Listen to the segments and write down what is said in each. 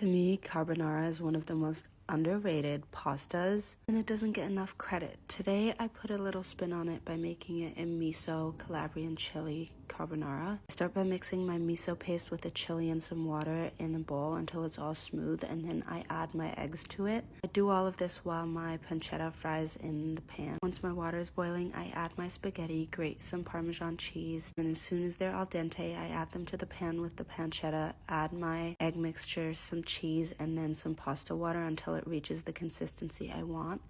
To me, carbonara is one of the most underrated pastas, and it doesn't get enough credit. Today, I put a little spin on it by making it in miso, Calabrian chili carbonara. I start by mixing my miso paste with the chili and some water in a bowl until it's all smooth, and then I add my eggs to it. I do all of this while my pancetta fries in the pan. Once my water is boiling, I add my spaghetti, grate some Parmesan cheese, and as soon as they're al dente, I add them to the pan with the pancetta, add my egg mixture, some cheese, and then some pasta water until it reaches the consistency I want.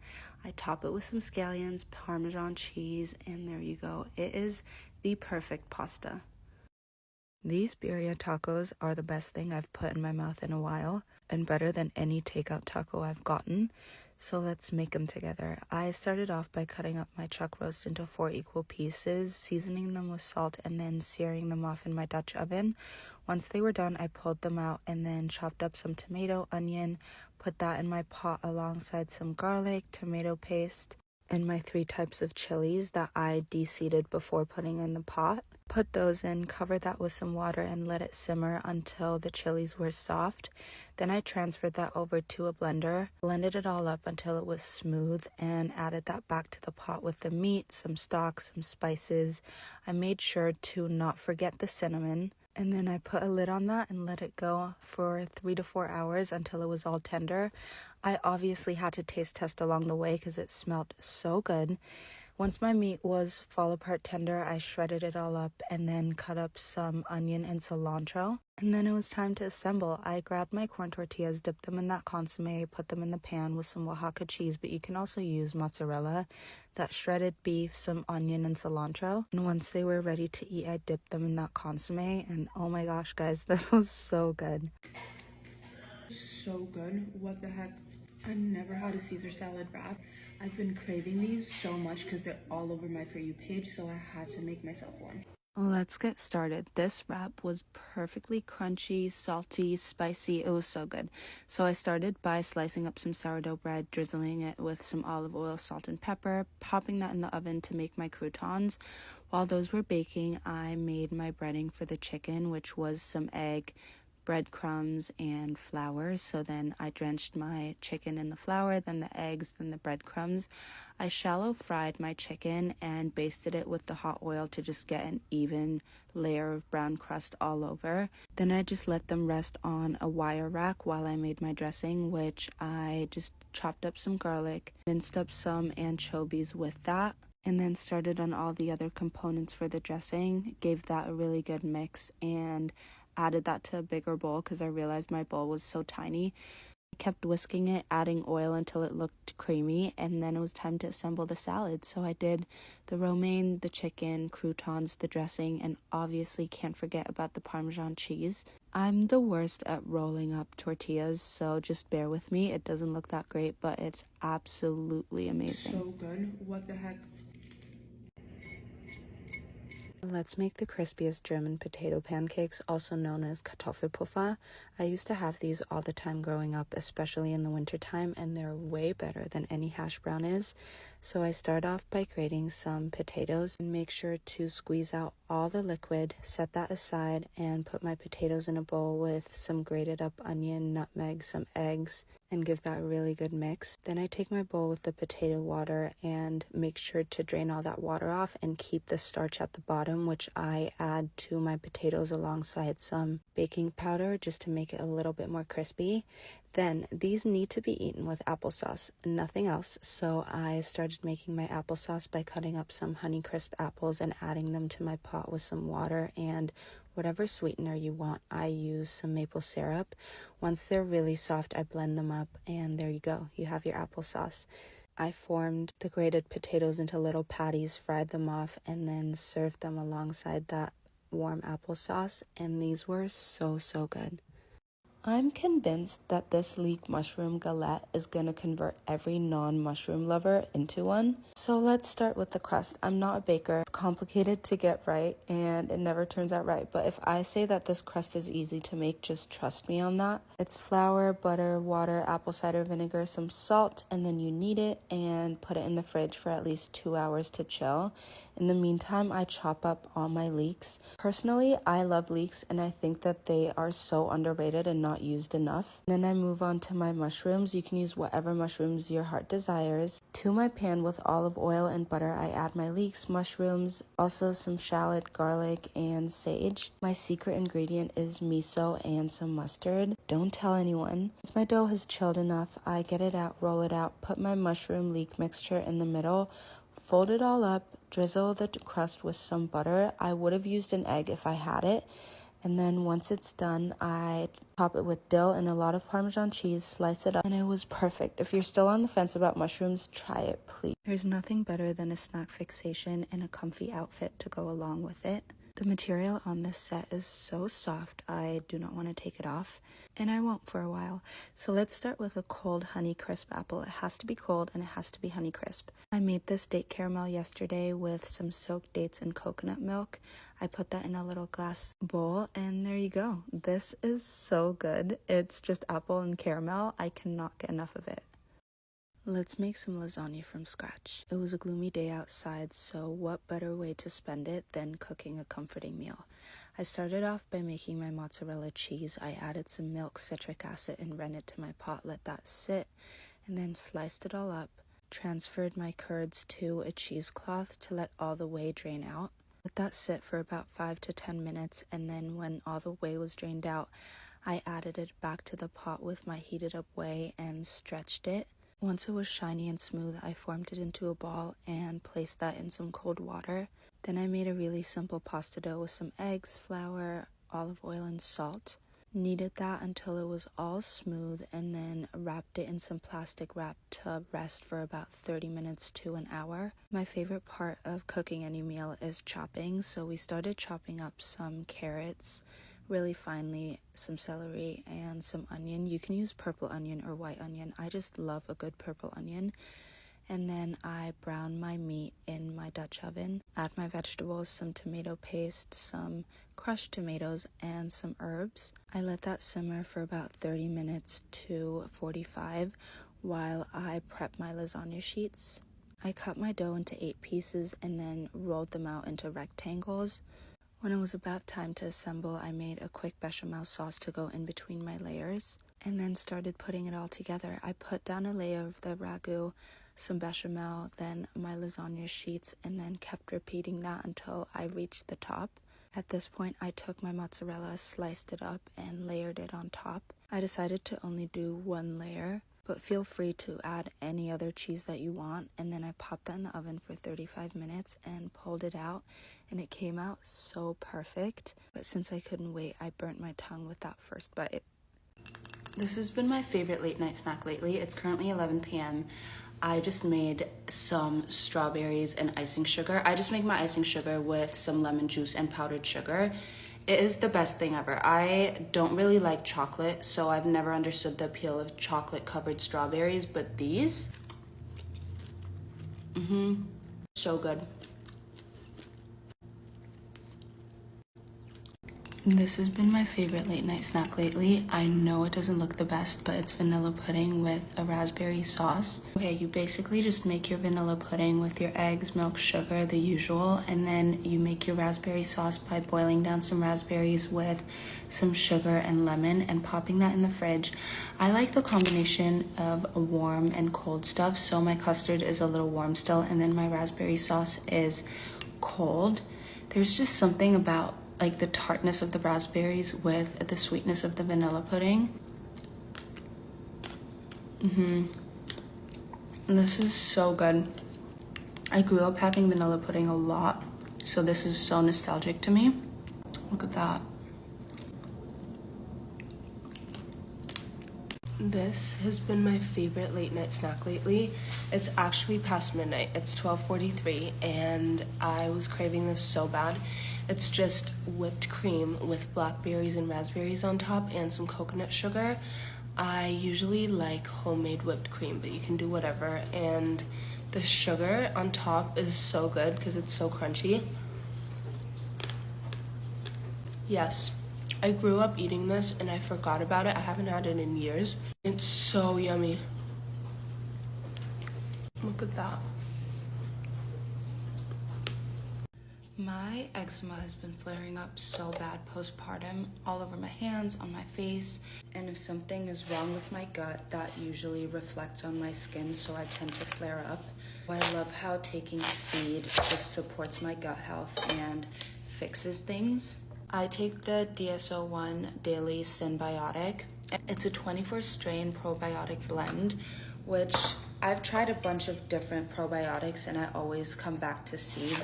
I top it with some scallions, Parmesan cheese, and there you go. It is the perfect pasta. These birria tacos are the best thing I've put in my mouth in a while, and better than any takeout taco I've gotten. So let's make them together. I started off by cutting up my chuck roast into 4 equal pieces, seasoning them with salt, and then searing them off in my Dutch oven. Once they were done, I pulled them out and then chopped up some tomato, onion, put that in my pot alongside some garlic, tomato paste, and my 3 types of chilies that I de-seeded before putting in the pot. Put those in, cover that with some water, and let it simmer until the chilies were soft. Then I transferred that over to a blender, blended it all up until it was smooth, and added that back to the pot with the meat, some stock, some spices. I made sure to not forget the cinnamon. And then I put a lid on that and let it go for 3 to 4 hours until it was all tender. I obviously had to taste test along the way because it smelled so good. Once my meat was fall apart tender, I shredded it all up and then cut up some onion and cilantro. And then it was time to assemble. I grabbed my corn tortillas, dipped them in that consomme, put them in the pan with some Oaxaca cheese, but you can also use mozzarella, that shredded beef, some onion and cilantro. And once they were ready to eat, I dipped them in that consomme, and oh my gosh, guys, this was so good. So good. What the heck? I've never had a Caesar salad wrap. I've been craving these so much because they're all over my For You page, so I had to make myself one. Let's get started. This wrap was perfectly crunchy, salty, spicy. It was so good. So I started by slicing up some sourdough bread, drizzling it with some olive oil, salt, and pepper, popping that in the oven to make my croutons. While those were baking, I made my breading for the chicken, which was some egg, breadcrumbs, and flour. So then I drenched my chicken in the flour, then the eggs, then the breadcrumbs. I shallow fried my chicken and basted it with the hot oil to just get an even layer of brown crust all over. Then I just let them rest on a wire rack while I made my dressing, which I just chopped up some garlic, minced up some anchovies with that, and then started on all the other components for the dressing, gave that a really good mix, and added that to a bigger bowl because I realized my bowl was so tiny. I kept whisking it, adding oil until it looked creamy, and then it was time to assemble the salad. So I did the romaine, the chicken, croutons, the dressing, and obviously can't forget about the Parmesan cheese. I'm the worst at rolling up tortillas, so just bear with me. It doesn't look that great, but it's absolutely amazing. So good. What the heck? Let's make the crispiest German potato pancakes, also known as Kartoffelpuffer. I used to have these all the time growing up, especially in the wintertime, and they're way better than any hash brown is. So I start off by grating some potatoes and make sure to squeeze out all the liquid, set that aside, and put my potatoes in a bowl with some grated up onion, nutmeg, some eggs, and give that a really good mix. Then I take my bowl with the potato water and make sure to drain all that water off and keep the starch at the bottom, which I add to my potatoes alongside some baking powder just to make it a little bit more crispy. Then these need to be eaten with applesauce, nothing else. So I started making my applesauce by cutting up some Honeycrisp apples and adding them to my pot with some water and whatever sweetener you want. I use some maple syrup. Once they're really soft, I blend them up, and there you go. You have your applesauce. I formed the grated potatoes into little patties, fried them off, and then served them alongside that warm applesauce, and these were so, so good. I'm convinced that this leek mushroom galette is going to convert every non-mushroom lover into one. So let's start with the crust. I'm not a baker. It's complicated to get right and it never turns out right. But if I say that this crust is easy to make, just trust me on that. It's flour, butter, water, apple cider vinegar, some salt, and then you knead it and put it in the fridge for at least 2 hours to chill. In the meantime, I chop up all my leeks. Personally, I love leeks and I think that they are so underrated and not used enough. Then I move on to my mushrooms. You can use whatever mushrooms your heart desires. To my pan with olive oil and butter, I add my leeks, mushrooms, also some shallot, garlic, and sage. My secret ingredient is miso and some mustard. Don't tell anyone. Once my dough has chilled enough, I get it out, roll it out, put my mushroom leek mixture in the middle, fold it all up, drizzle the crust with some butter. I would have used an egg if I had it. And then once it's done, I top it with dill and a lot of Parmesan cheese, slice it up, and it was perfect. If you're still on the fence about mushrooms, try it, please. There's nothing better than a snack fixation and a comfy outfit to go along with it. The material on this set is so soft, I do not want to take it off, and I won't for a while. So let's start with a cold honey crisp apple. It has to be cold and it has to be honey crisp. I made this date caramel yesterday with some soaked dates and coconut milk. I put that in a little glass bowl, and there you go. This is so good. It's just apple and caramel. I cannot get enough of it. Let's make some lasagna from scratch. It was a gloomy day outside, so what better way to spend it than cooking a comforting meal? I started off by making my mozzarella cheese. I added some milk, citric acid, and ran it to my pot, let that sit, and then sliced it all up. Transferred my curds to a cheesecloth to let all the whey drain out. Let that sit for about 5 to 10 minutes, and then when all the whey was drained out, I added it back to the pot with my heated up whey and stretched it. Once it was shiny and smooth, I formed it into a ball and placed that in some cold water. Then I made a really simple pasta dough with some eggs, flour, olive oil, and salt. Kneaded that until it was all smooth and then wrapped it in some plastic wrap to rest for about 30 minutes to an hour. My favorite part of cooking any meal is chopping, so we started chopping up some carrots really finely, some celery, and some onion. You can use purple onion or white onion. I just love a good purple onion. And then I brown my meat in my Dutch oven. Add my vegetables, some tomato paste, some crushed tomatoes, and some herbs. I let that simmer for about 30 minutes to 45 while I prep my lasagna sheets. I cut my dough into 8 pieces and then rolled them out into rectangles. When it was about time to assemble, I made a quick bechamel sauce to go in between my layers and then started putting it all together. I put down a layer of the ragu, some bechamel, then my lasagna sheets, and then kept repeating that until I reached the top. At this point, I took my mozzarella, sliced it up, and layered it on top. I decided to only do one layer, but feel free to add any other cheese that you want. And then I popped that in the oven for 35 minutes and pulled it out, and it came out so perfect. But since I couldn't wait, I burnt my tongue with that first bite. This has been my favorite late night snack lately. It's currently 11 p.m. I just made some strawberries and icing sugar. I just make my icing sugar with some lemon juice and powdered sugar. It is the best thing ever. I don't really like chocolate, so I've never understood the appeal of chocolate covered strawberries, but these, so good. This has been my favorite late night snack lately. I know it doesn't look the best, but it's vanilla pudding with a raspberry sauce. Okay, you basically just make your vanilla pudding with your eggs, milk, sugar, the usual, and then you make your raspberry sauce by boiling down some raspberries with some sugar and lemon and popping that in the fridge. I like the combination of warm and cold stuff, so my custard is a little warm still, and then my raspberry sauce is cold. There's just something about like the tartness of the raspberries with the sweetness of the vanilla pudding. This is so good. I grew up having vanilla pudding a lot, so this is so nostalgic to me. Look at that. This has been my favorite late night snack lately. It's actually past midnight. It's 12:43 and I was craving this so bad. It's just whipped cream with blackberries and raspberries on top and some coconut sugar. I usually like homemade whipped cream, but you can do whatever. And the sugar on top is so good because it's so crunchy. Yes, I grew up eating this and I forgot about it. I haven't had it in years. It's so yummy. Look at that. My eczema has been flaring up so bad postpartum, all over my hands, on my face, and if something is wrong with my gut, that usually reflects on my skin, so I tend to flare up. I love how taking seed just supports my gut health and fixes things. I take the DSO1 Daily Synbiotic. It's a 24 strain probiotic blend, which I've tried a bunch of different probiotics and I always come back to seed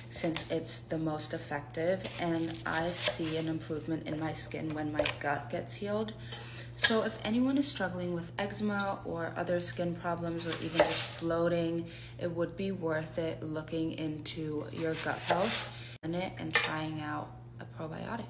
since it's the most effective, and I see an improvement in my skin when my gut gets healed. So if anyone is struggling with eczema or other skin problems or even just bloating, it would be worth it looking into your gut health and trying out a probiotic.